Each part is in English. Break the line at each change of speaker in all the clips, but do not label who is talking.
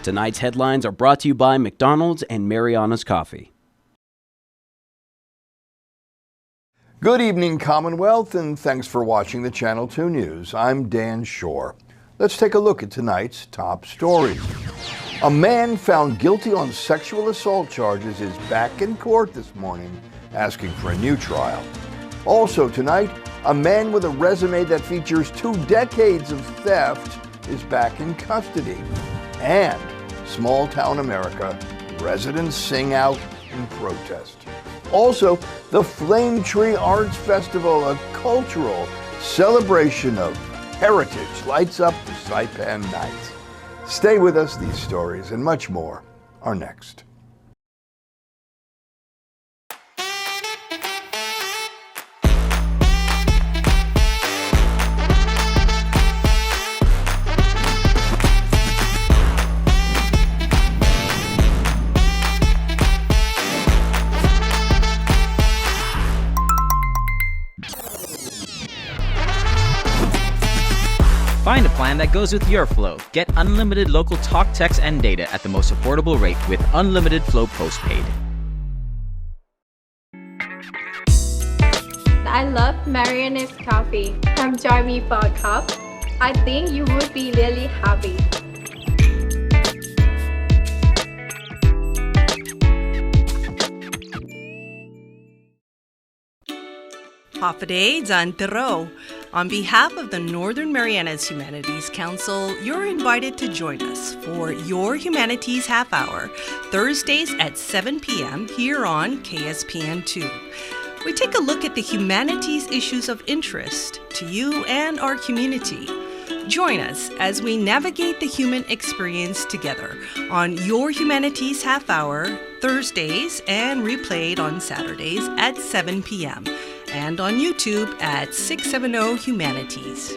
Tonight's headlines are brought to you by McDonald's and Mariana's Coffee.
Good evening, Commonwealth, and thanks for watching the Channel 2 News. I'm Dan Shor. Let's take a look at tonight's top stories. A man found guilty on sexual assault charges is back in court this morning, asking for a new trial. Also tonight, a man with a resume that features 2 decades of theft is back in custody. And small-town America, residents sing out in protest. Also, the Flame Tree Arts Festival, a cultural celebration of heritage, lights up the Saipan night. Stay with us, these stories and much more are next.
Find a plan that goes with your flow. Get unlimited local talk, text, and data at the most affordable rate with Unlimited Flow Postpaid.
I love Mariana's Coffee. Come join me for a cup. I think you would be really happy.
Hafaday Dan Shor. On behalf of the Northern Marianas Humanities Council, you're invited to join us for Your Humanities Half Hour, Thursdays at 7 p.m. here on KSPN2. We take a look at the humanities issues of interest to you and our community. Join us as we navigate the human experience together on Your Humanities Half Hour, Thursdays, and replayed on Saturdays at 7 p.m. and on YouTube at 670 Humanities.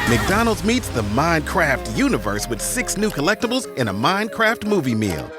McDonald's meets the Minecraft universe with 6 new collectibles in a Minecraft movie meal.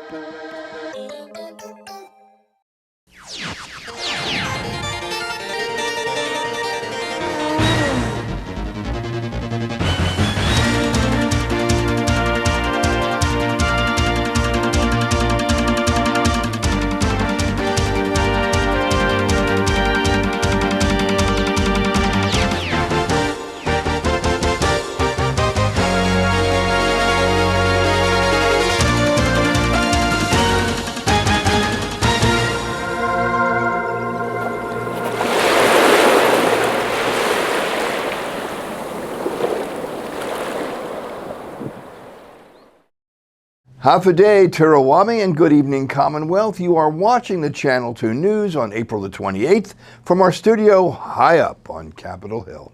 Hafaday Tirawami and good evening, Commonwealth. You are watching the Channel 2 News on April the 28th from our studio high up on Capitol Hill.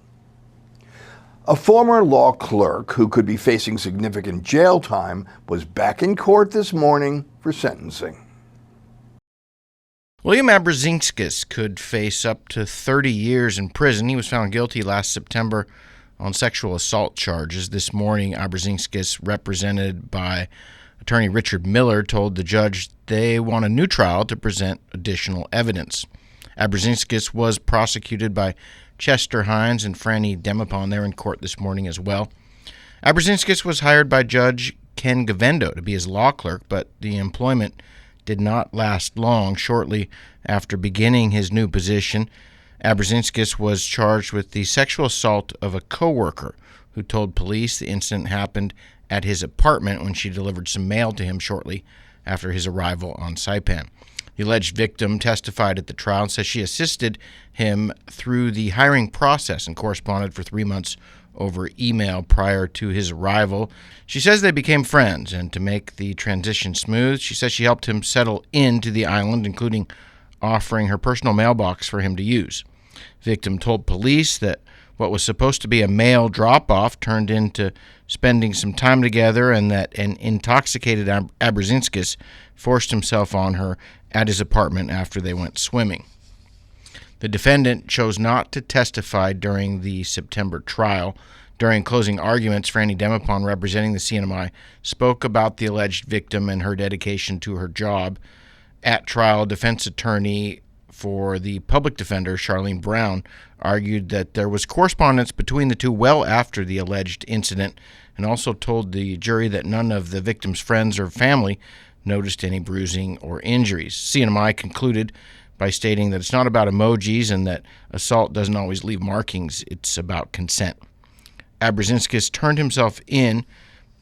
A former law clerk who could be facing significant jail time was back in court this morning for sentencing.
William Abrazinskis could face up to 30 years in prison. He was found guilty last September on sexual assault charges. This morning, Abrazinskis, represented by Attorney Richard Miller, told the judge they want a new trial to present additional evidence. Abrazinskis was prosecuted by Chester Hines and Franny Demapon. They're in court this morning as well. Abrazinskis was hired by Judge Ken Gavendo to be his law clerk, but the employment did not last long. Shortly after beginning his new position, Abrazinskis was charged with the sexual assault of a coworker who told police the incident happened at his apartment when she delivered some mail to him shortly after his arrival on Saipan. The alleged victim testified at the trial and says she assisted him through the hiring process and corresponded for 3 months over email prior to his arrival. She says they became friends, and to make the transition smooth, she says she helped him settle into the island, including offering her personal mailbox for him to use. The victim told police that what was supposed to be a mail drop-off turned into spending some time together, and that an intoxicated Abrazinskis forced himself on her at his apartment after they went swimming. The defendant chose not to testify during the September trial. During closing arguments, Franny Demopon, representing the CNMI, spoke about the alleged victim and her dedication to her job. At trial, defense attorney for the public defender, Charlene Brown, argued that there was correspondence between the two well after the alleged incident, and also told the jury that none of the victim's friends or family noticed any bruising or injuries. CNMI concluded by stating that it's not about emojis and that assault doesn't always leave markings, it's about consent. Abrazinskis turned himself in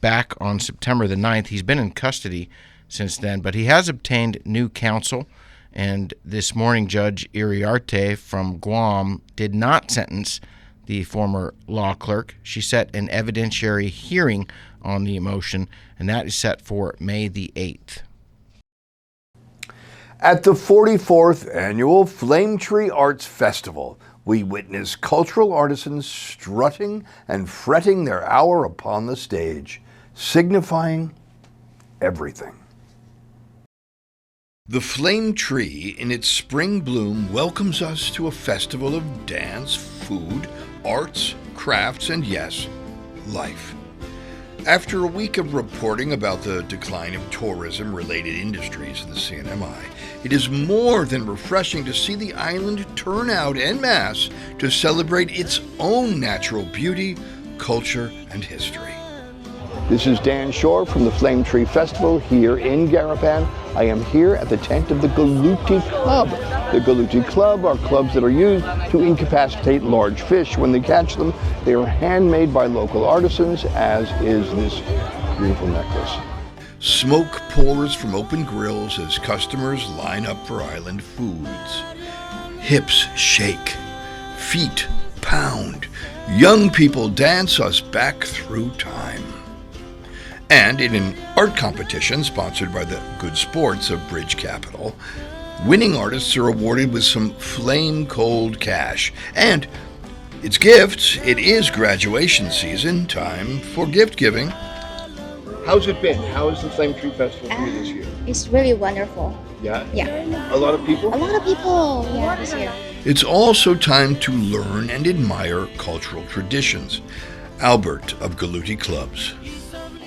back on September the 9th. He's been in custody since then, but he has obtained new counsel, and this morning Judge Iriarte from Guam did not sentence the former law clerk. She set an evidentiary hearing on the motion, and that is set for May the 8th.
At the 44th Annual Flame Tree Arts Festival, we witness cultural artisans strutting and fretting their hour upon the stage, signifying everything. The Flame Tree, in its spring bloom, welcomes us to a festival of dance, food, arts, crafts, and yes, life. After a week of reporting about the decline of tourism-related industries in the CNMI, it is more than refreshing to see the island turn out en masse to celebrate its own natural beauty, culture, and history. This is Dan Shor from the Flame Tree Festival here in Garapan. I am here at the tent of the Galuti Club. The Galuti Club are clubs that are used to incapacitate large fish when they catch them. They are handmade by local artisans, as is this beautiful necklace. Smoke pours from open grills as customers line up for island foods. Hips shake, feet pound. Young people dance us back through time. And in an art competition sponsored by the Good Sports of Bridge Capital, winning artists are awarded with some flame-cold cash. And it's gifts. It is graduation season, time for gift giving. How's it been? How is the Flame Tree Festival for you this year?
It's really wonderful.
Yeah?
Yeah.
A lot of people?
A lot of people, yeah, this year.
It's also time to learn and admire cultural traditions. Albert of Galuti Clubs.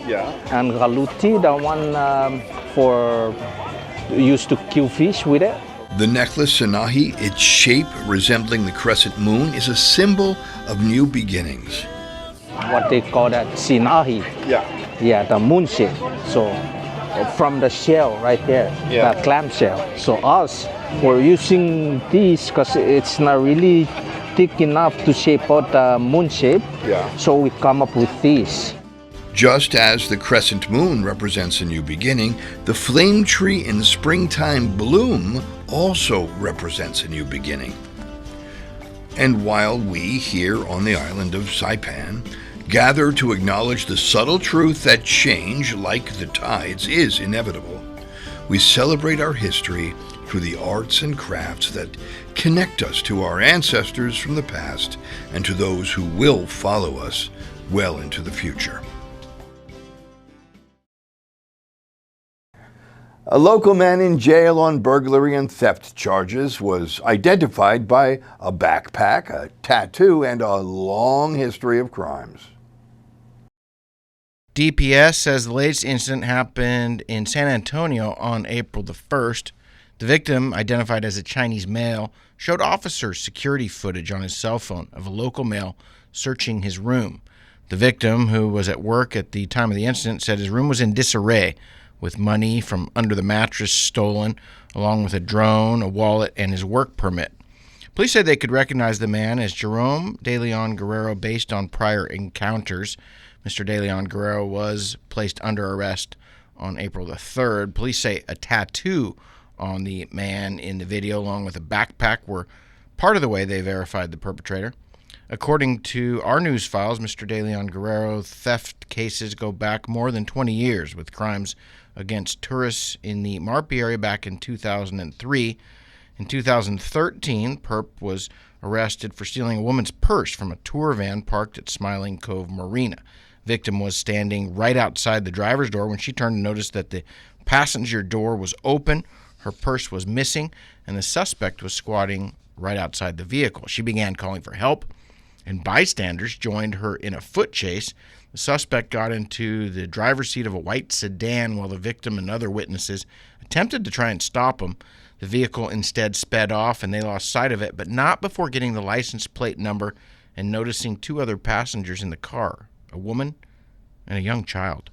Yeah.
And Galuti, the one for used to kill fish with it.
The necklace Sanahi, its shape resembling the crescent moon, is a symbol of new beginnings.
What they call that Sinahi.
Yeah.
Yeah, the moon shape. So from the shell right there, the clam shell. So us, we're using this because it's not really thick enough to shape out the moon shape.
Yeah.
So we come up with this.
Just as the crescent moon represents a new beginning, the flame tree in springtime bloom also represents a new beginning. And while we here on the island of Saipan gather to acknowledge the subtle truth that change, like the tides, is inevitable, we celebrate our history through the arts and crafts that connect us to our ancestors from the past and to those who will follow us well into the future. A local man in jail on burglary and theft charges was identified by a backpack, a tattoo, and a long history of crimes.
DPS says the latest incident happened in San Antonio on April the 1st. The victim, identified as a Chinese male, showed officers security footage on his cell phone of a local male searching his room. The victim, who was at work at the time of the incident, said his room was in disarray, with money from under the mattress stolen, along with a drone, a wallet, and his work permit. Police said they could recognize the man as Jerome De Leon Guerrero based on prior encounters. Mr. De Leon Guerrero was placed under arrest on April the 3rd. Police say a tattoo on the man in the video, along with a backpack, were part of the way they verified the perpetrator. According to our news files, Mr. De Leon Guerrero theft cases go back more than 20 years, with crimes against tourists in the Marpi area back in 2003. In 2013, Perp was arrested for stealing a woman's purse from a tour van parked at Smiling Cove Marina. Victim was standing right outside the driver's door when she turned and noticed that the passenger door was open. Her purse was missing, and the suspect was squatting right outside the vehicle. She began calling for help, and bystanders joined her in a foot chase. The suspect got into the driver's seat of a white sedan while the victim and other witnesses attempted to try and stop him. The vehicle instead sped off, and they lost sight of it, but not before getting the license plate number and noticing two other passengers in the car, a woman and a young child.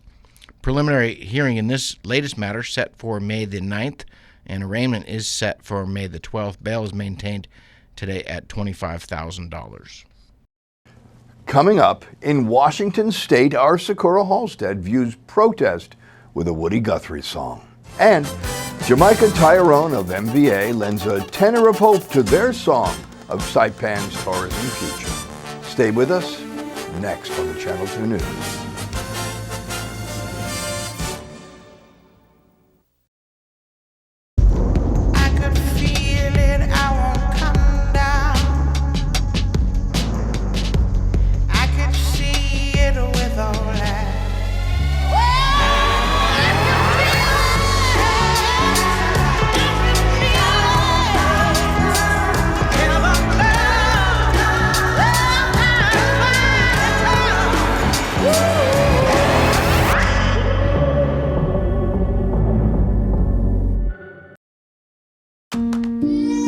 Preliminary hearing in this latest matter set for May the 9th, and arraignment is set for May the 12th. Bail is maintained today at $25,000.
Coming up, in Washington State, our Sakura Halstead views protest with a Woody Guthrie song. And Jamika Taijeron of MVA lends a tenor of hope to their song of Saipan's tourism future. Stay with us next on the Channel 2 News.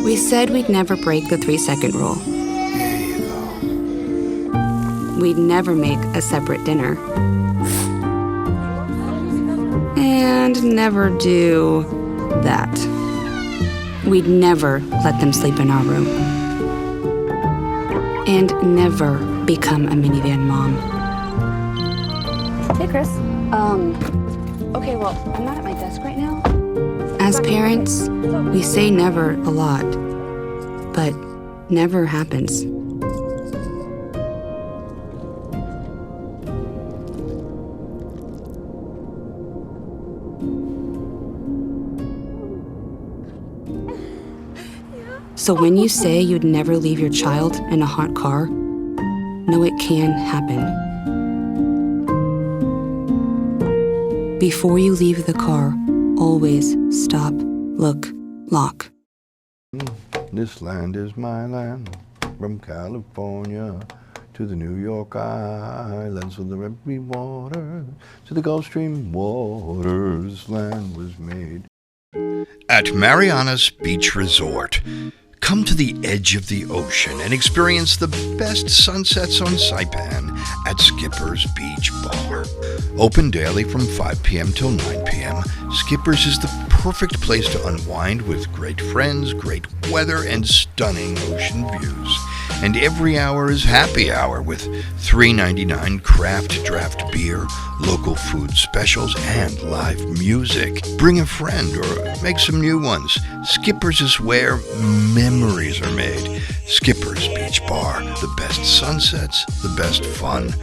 We said we'd never break the 3-second rule. We'd never make a separate dinner. And never do that. We'd never let them sleep in our room. And never become a minivan mom.
Hey, Chris. Okay, well, I'm not at my desk right now.
As parents, we say never a lot, but never happens. So when you say you'd never leave your child in a hot car, know it can happen. Before you leave the car, always stop, look, lock.
This land is my land, from California to the New York Islands, from the Red Sea water to the Gulf Stream waters, land was made. At Mariana's Beach Resort, come to the edge of the ocean and experience the best sunsets on Saipan at Skipper's Beach Bar. Open daily from 5 p.m. till 9 p.m., Skipper's is the perfect place to unwind with great friends, great weather, and stunning ocean views. And every hour is happy hour with $3.99 craft draft beer, local food specials, and live music. Bring a friend or make some new ones. Skipper's is where memories are made. Skipper's Beach Bar, the best sunsets, the best fun.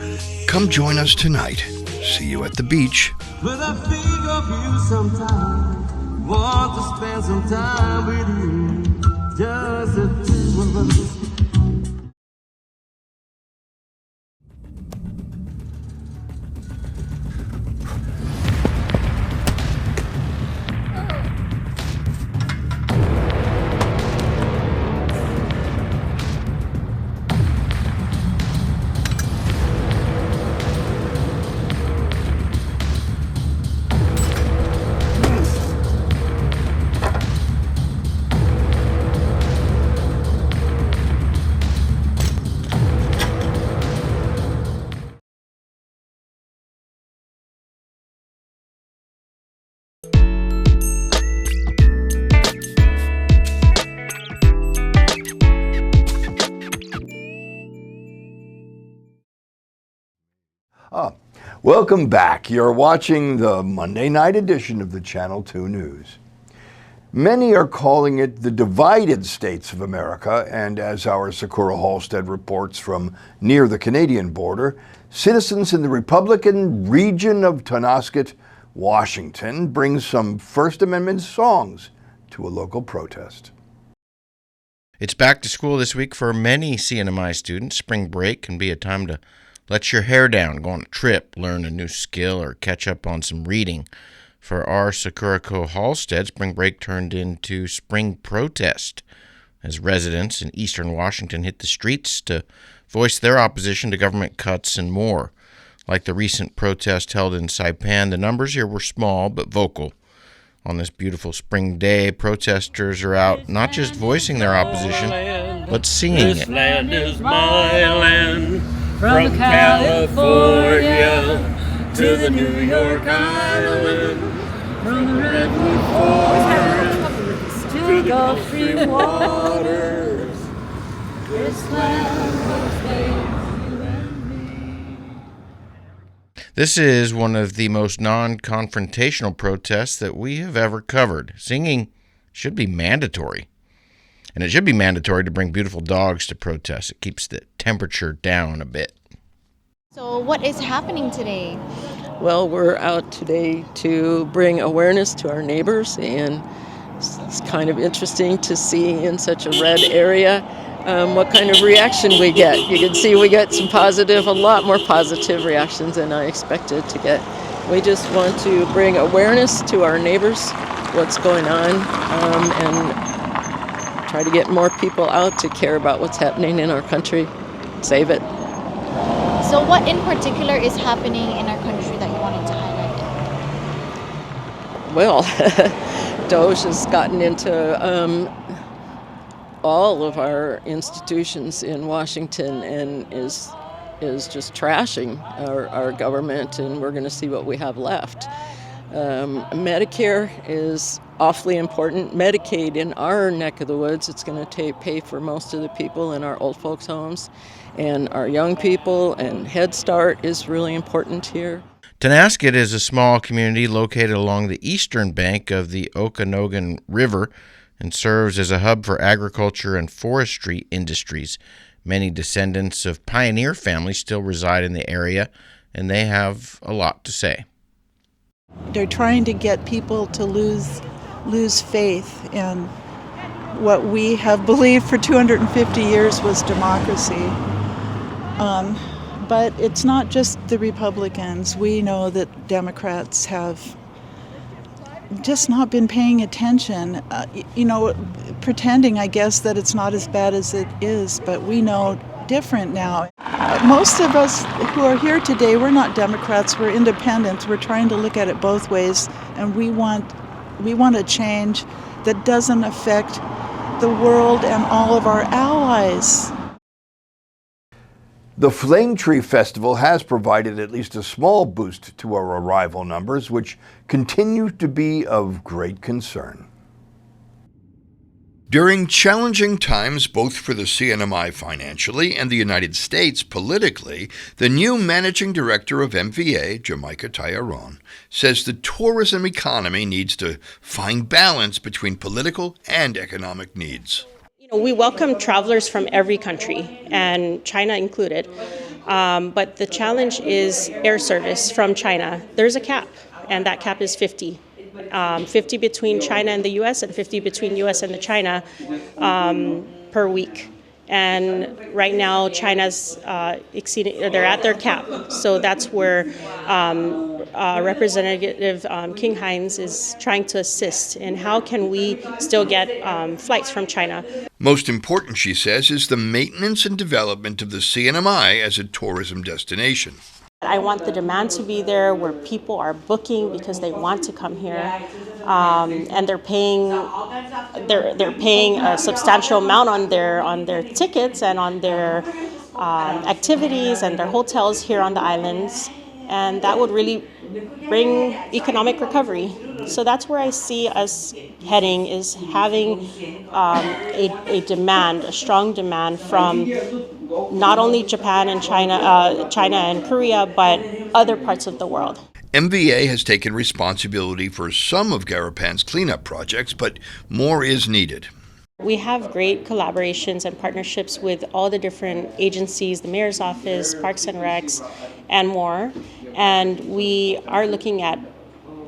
Come join us tonight. See you at the beach.
But I think of you sometime. Want to spend some time with you. Just the two of us.
Welcome back. You're watching the Monday night edition of the Channel 2 News. Many are calling it the divided states of America, and as our Sakura Halstead reports from near the Canadian border, citizens in the Republican region of Tonasket, Washington, bring some First Amendment songs to a local protest.
It's back to school this week for many CNMI students. Spring break can be a time to let your hair down, go on a trip, learn a new skill, or catch up on some reading. For our Sakura Halstead, spring break turned into spring protest as residents in eastern Washington hit the streets to voice their opposition to government cuts and more. Like the recent protest held in Saipan, the numbers here were small but vocal. On this beautiful spring day, protesters are out not just voicing their opposition, but singing it.
This land is my land, from California to the New York Island, from the redwood forest to the Gulf Stream waters. This land was made for you and me.
This is one of the most non-confrontational protests that we have ever covered. Singing should be mandatory. And it should be mandatory to bring beautiful dogs to protest. It keeps the temperature down a bit.
So what is happening today?
Well, we're out today to bring awareness to our neighbors, and it's kind of interesting to see in such a red area what kind of reaction we get. You can see we get some positive, a lot more positive reactions than I expected to get. We just want to bring awareness to our neighbors, what's going on, and try to get more people out to care about what's happening in our country, save it.
So what in particular is happening in our country that you wanted to highlight?
Well, Doge has gotten into all of our institutions in Washington and is just trashing our government, and we're going to see what we have left. Medicare is awfully important. Medicaid in our neck of the woods, it's going to pay for most of the people in our old folks' homes and our young people, and Head Start is really important here.
Tonasket is a small community located along the eastern bank of the Okanogan River and serves as a hub for agriculture and forestry industries. Many descendants of pioneer families still reside in the area, and they have a lot to say.
They're trying to get people to lose faith in what we have believed for 250 years was democracy. But it's not just the Republicans. We know that Democrats have just not been paying attention, pretending, I guess, that it's not as bad as it is, but we know different now. Most of us who are here today, we're not Democrats, we're independents. We're trying to look at it both ways, and we want a change that doesn't affect the world and all of our allies.
The Flame Tree Festival has provided at least a small boost to our arrival numbers, which continue to be of great concern. During challenging times both for the CNMI financially and the United States politically, the new managing director of MVA, Jamika Taijeron, says the tourism economy needs to find balance between political and economic needs.
We welcome travelers from every country, and China included, but the challenge is air service from China. There's a cap, and that cap is 50. 50 between China and the U.S. and 50 between U.S. and China per week. And right now, China's exceeding, they're at their cap. So that's where Representative King Hines is trying to assist in how can we still get flights from China.
Most important, she says, is the maintenance and development of the CNMI as a tourism destination.
I want the demand to be there where people are booking because they want to come here, and they're paying a substantial amount on their tickets and on their activities and their hotels here on the islands, and that would really bring economic recovery. So that's where I see us heading, is having a demand, a strong demand from not only Japan and China and Korea, but other parts of the world.
MVA has taken responsibility for some of Garapan's cleanup projects, but more is needed.
We have great collaborations and partnerships with all the different agencies, the Mayor's Office, Parks and Recs, and more. And we are looking at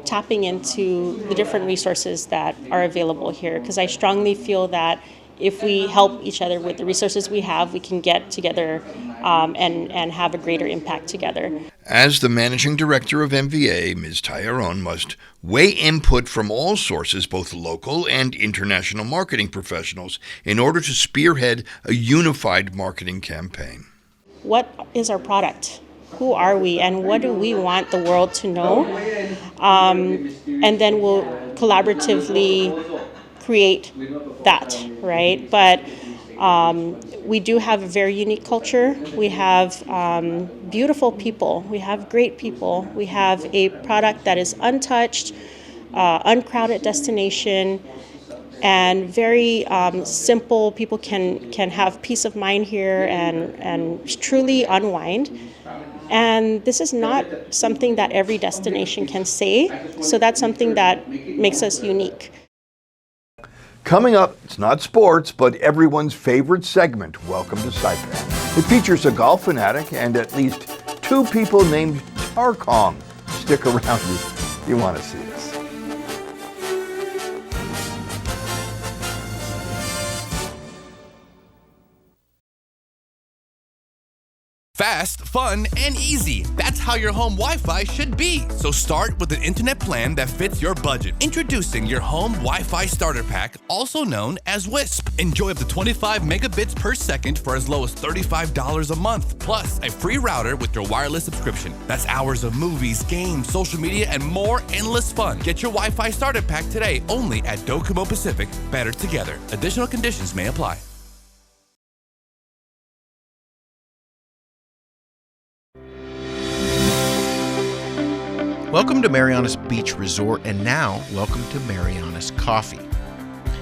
tapping into the different resources that are available here, because I strongly feel that if we help each other with the resources we have, we can get together and have a greater impact together.
As the managing director of MVA, Ms. Taijeron must weigh input from all sources, both local and international marketing professionals, in order to spearhead a unified marketing campaign.
What is our product? Who are we, and what do we want the world to know? And then we'll collaboratively create that, right? But we do have a very unique culture. We have beautiful people. We have great people. We have a product that is untouched, uncrowded destination, and very simple. People can have peace of mind here and truly unwind. And this is not something that every destination can say, so that's something that makes us unique.
Coming up, it's not sports, but everyone's favorite segment, Welcome to Saipan. It features a golf fanatic and at least 2 people named Tarkong. Stick around, you want to see this.
Fast, fun, and easy. That's how your home Wi-Fi should be. So start with an internet plan that fits your budget. Introducing your home Wi-Fi starter pack, also known as WISP. Enjoy up to 25 megabits per second for as low as $35 a month. Plus, a free router with your wireless subscription. That's hours of movies, games, social media, and more endless fun. Get your Wi-Fi starter pack today only at Docomo Pacific. Better together. Additional conditions may apply.
Welcome to Marianas Beach Resort, and now welcome to Marianas Coffee.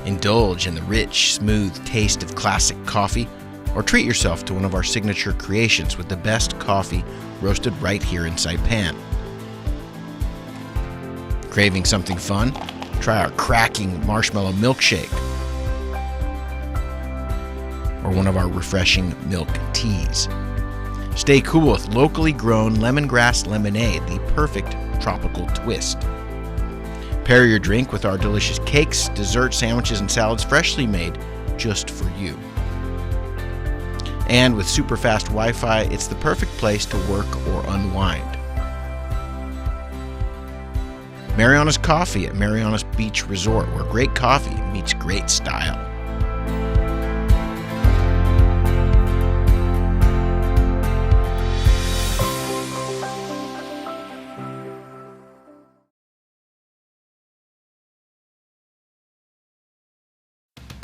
Indulge in the rich, smooth taste of classic coffee, or treat yourself to one of our signature creations with the best coffee roasted right here in Saipan. Craving something fun? Try our cracking marshmallow milkshake, or one of our refreshing milk teas. Stay cool with locally grown lemongrass lemonade, the perfect tropical twist. Pair your drink with our delicious cakes, desserts, sandwiches, and salads freshly made just for you. And with super fast Wi-Fi, it's the perfect place to work or unwind. Marianas Coffee at Marianas Beach Resort, where great coffee meets great style.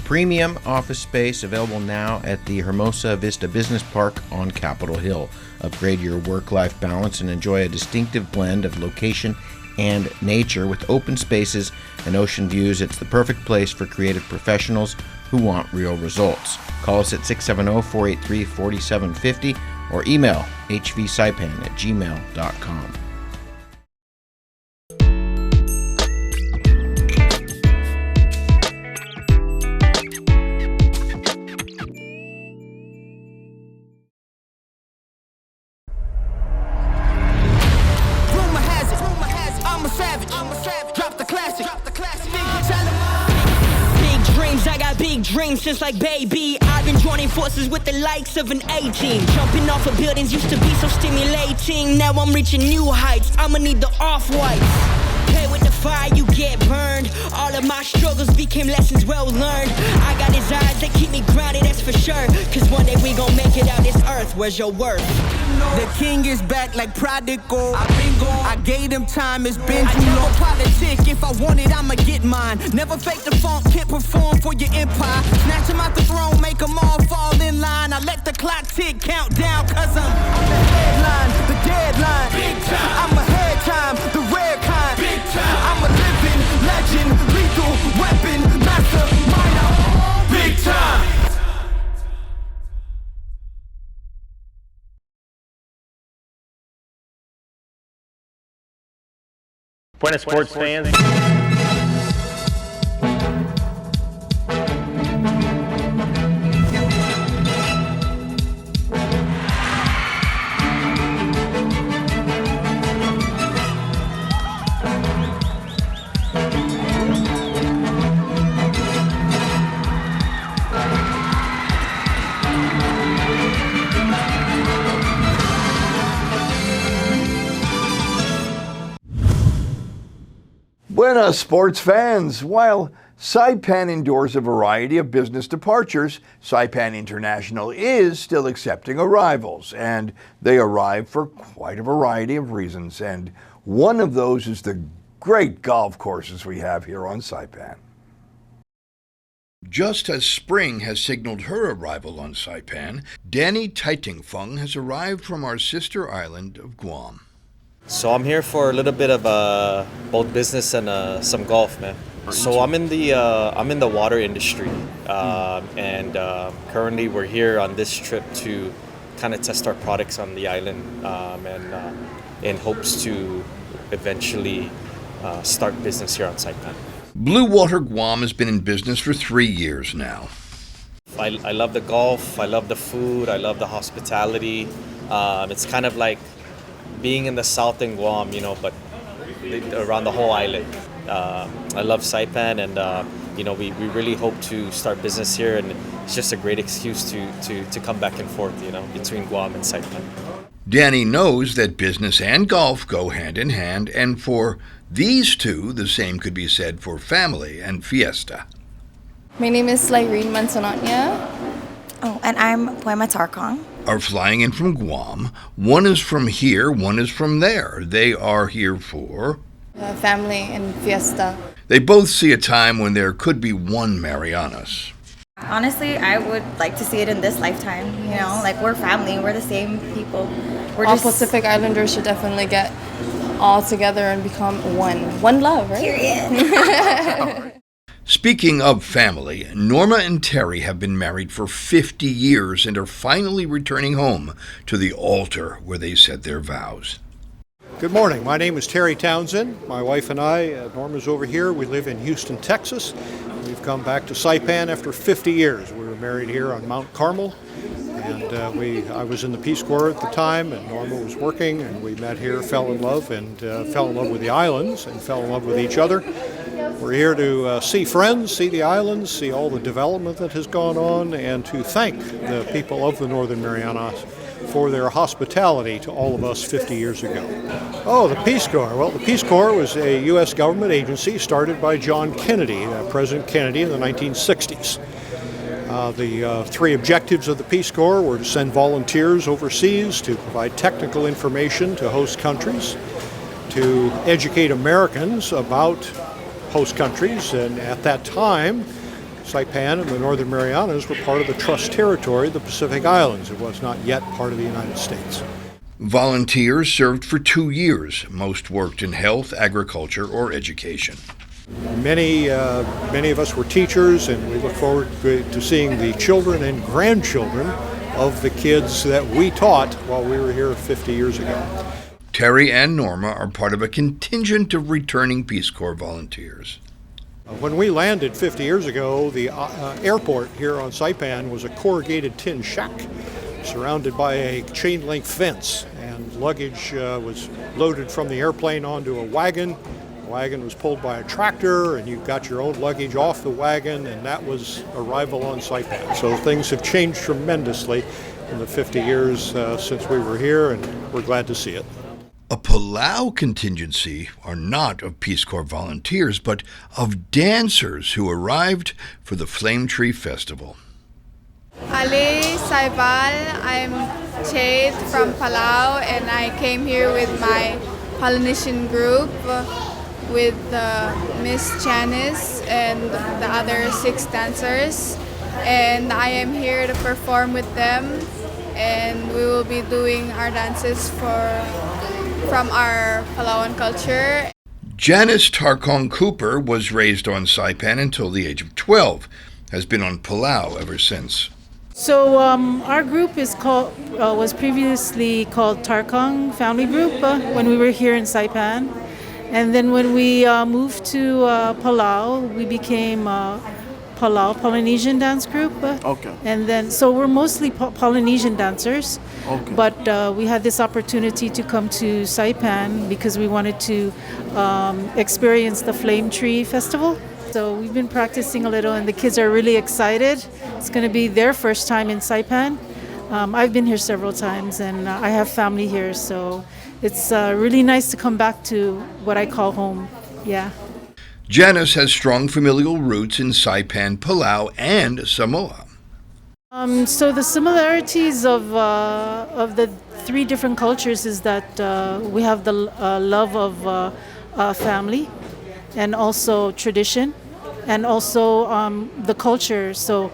Premium office space available now at the Hermosa Vista Business Park on Capitol Hill. Upgrade your work-life balance and enjoy a distinctive blend of location and nature with open spaces and ocean views. It's the perfect place for creative professionals who want real results. Call us at 670-483-4750 or email hvsaipan@gmail.com.
Dreams since like baby, I've been joining forces with the likes of an A-team. Jumping off of buildings used to be so stimulating. Now I'm reaching new heights, I'ma need the off-whites. Play with the fire, you get burned. All of my struggles became lessons well learned. I got desires that keep me grounded, that's for sure. Cause one day we gon' make it out this earth, where's your worth?
The king is back like prodigal. I've been gone, I gave him time, it's been too long. Politic, if I want it, I'ma get mine. Never fake the funk, can't perform for your empire. Snatch him out the throne, make them all fall in line. I let the clock tick, count down, cause I'm the headline, the deadline. Big time. I'm ahead time, the rare kind. Big time. I'm a living legend, lethal weapon, mastermind. Big time.
Buenas sports fans.
Buenas, sports fans. While Saipan endures a variety of business departures, Saipan International is still accepting arrivals, and they arrive for quite a variety of reasons, and one of those is the great golf courses we have here on Saipan. Just as spring has signaled her arrival on Saipan, Danny Taijeron has arrived from our sister island of Guam.
So I'm here for a little bit of both business and some golf, man. So I'm in the water industry, and currently we're here on this trip to kind of test our products on the island, and in hopes to eventually start business here on Saipan.
Blue Water Guam has been in business for 3 years now.
I love the golf, I love the food, I love the hospitality. It's kind of like being in the south in Guam, you know, but around the whole island. I love Saipan, and you know, we really hope to start business here, and it's just a great excuse to come back and forth, you know, between Guam and Saipan.
Danny knows that business and golf go hand in hand, and for these two, the same could be said for family and fiesta.
My name is Lyrene Manzananya.
Oh, and I'm Poema Tarkong.
Are flying in from Guam. One is from here, one is from there. They are here for
family and fiesta.
They both see a time when there could be one Marianas.
Honestly, I would like to see it in this lifetime. You know, like we're family, we're the same people.
All Pacific Islanders should definitely get all together and become one love, right?
Period.
Speaking of family, Norma and Terry have been married for 50 years and are finally returning home to the altar where they said their vows.
Good morning. My name is Terry Townsend. My wife and I, Norma's over here. We live in Houston, Texas. We've come back to Saipan after 50 years. We were married here on Mount Carmel, and I was in the Peace Corps at the time, and Norma was working, and we met here, fell in love with the islands, and fell in love with each other. We're here to see friends, see the islands, see all the development that has gone on, and to thank the people of the Northern Marianas for their hospitality to all of us 50 years ago. Oh, the Peace Corps. Well, the Peace Corps was a U.S. government agency started by John Kennedy, President Kennedy, in the 1960s. The three objectives of the Peace Corps were to send volunteers overseas to provide technical information to host countries, to educate Americans about host countries, and at that time, Saipan and the Northern Marianas were part of the Trust Territory of the Pacific Islands. It was not yet part of the United States.
Volunteers served for 2 years. Most worked in health, agriculture, or education.
Many of us were teachers, and we look forward to seeing the children and grandchildren of the kids that we taught while we were here 50 years ago.
Terry and Norma are part of a contingent of returning Peace Corps volunteers.
When we landed 50 years ago, the airport here on Saipan was a corrugated tin shack surrounded by a chain-link fence, and luggage was loaded from the airplane onto a wagon. The wagon was pulled by a tractor, and you got your own luggage off the wagon, and that was arrival on Saipan. So things have changed tremendously in the 50 years since we were here, and we're glad to see it.
A Palau contingency are not of Peace Corps volunteers, but of dancers who arrived for the Flame Tree Festival.
Ali Saibal, I'm Jade from Palau, and I came here with my Polynesian group with Miss Janice and the other 6 dancers, and I am here to perform with them, and we will be doing our dances from our Palauan culture.
Janice Tarkong Cooper was raised on Saipan until the age of 12, has been on Palau ever since.
So our group was previously called Tarkong Family Group when we were here in Saipan. And then when we moved to Palau, we became Palau Polynesian Dance Group.
Okay.
And then, so we're mostly Polynesian dancers.
Okay.
But we had this opportunity to come to Saipan because we wanted to experience the Flame Tree Festival. So we've been practicing a little, and the kids are really excited. It's going to be their first time in Saipan. I've been here several times, and I have family here, so it's really nice to come back to what I call home. Yeah.
Janice has strong familial roots in Saipan, Palau, and Samoa.
So the similarities of the three different cultures is that we have the love of family, and also tradition, and also the culture. So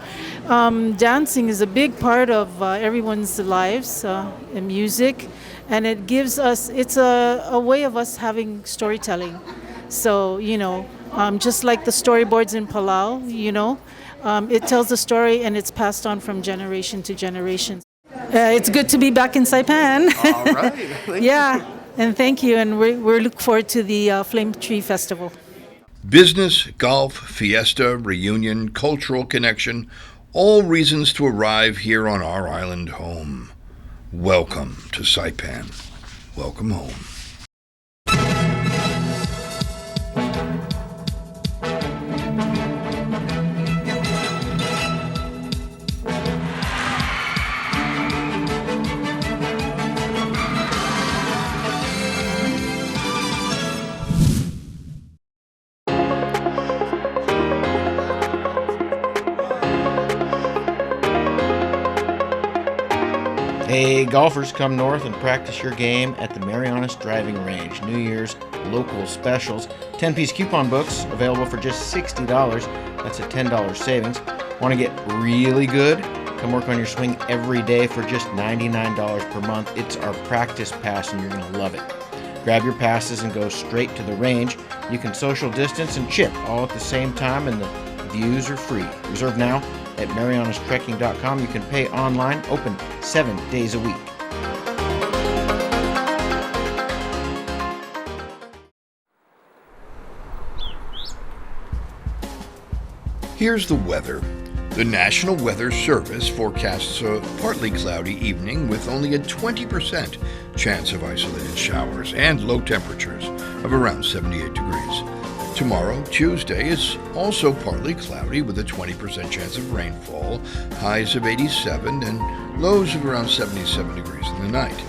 dancing is a big part of everyone's lives, and music, and it gives us, it's a way of us having storytelling. So, just like the storyboards in Palau, it tells the story and it's passed on from generation to generation. It's good to be back in Saipan.
All right.
Yeah, and thank you. And we look forward to the Flame Tree Festival.
Business, golf, fiesta, reunion, cultural connection, all reasons to arrive here on our island home. Welcome to Saipan. Welcome home.
Hey, golfers, come north and practice your game at the Marianas Driving Range. New Year's local specials. 10-piece coupon books available for just $60. That's a $10 savings. Want to get really good? Come work on your swing every day for just $99 per month. It's our practice pass and you're going to love it. Grab your passes and go straight to the range. You can social distance and chip all at the same time, and the views are free. Reserve now at marianastrekking.com. You can pay online, open 7 days a week.
Here's the weather. The National Weather Service forecasts a partly cloudy evening with only a 20% chance of isolated showers and low temperatures of around 78 degrees. Tomorrow, Tuesday, is also partly cloudy with a 20% chance of rainfall, highs of 87 and lows of around 77 degrees in the night.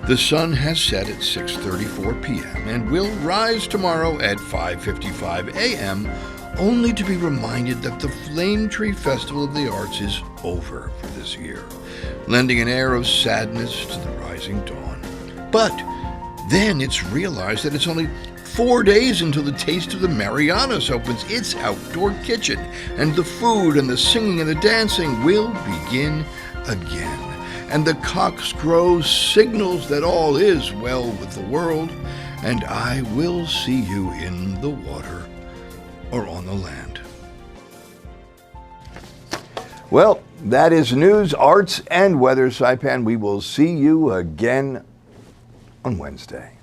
The sun has set at 6:34 p.m. and will rise tomorrow at 5:55 a.m., only to be reminded that the Flame Tree Festival of the Arts is over for this year, lending an air of sadness to the rising dawn. But then it's realized that it's only 4 days until the Taste of the Marianas opens its outdoor kitchen, and the food and the singing and the dancing will begin again. And the cocks crow signals that all is well with the world, and I will see you in the water or on the land. Well, that is news, arts, and weather, Saipan. We will see you again on Wednesday.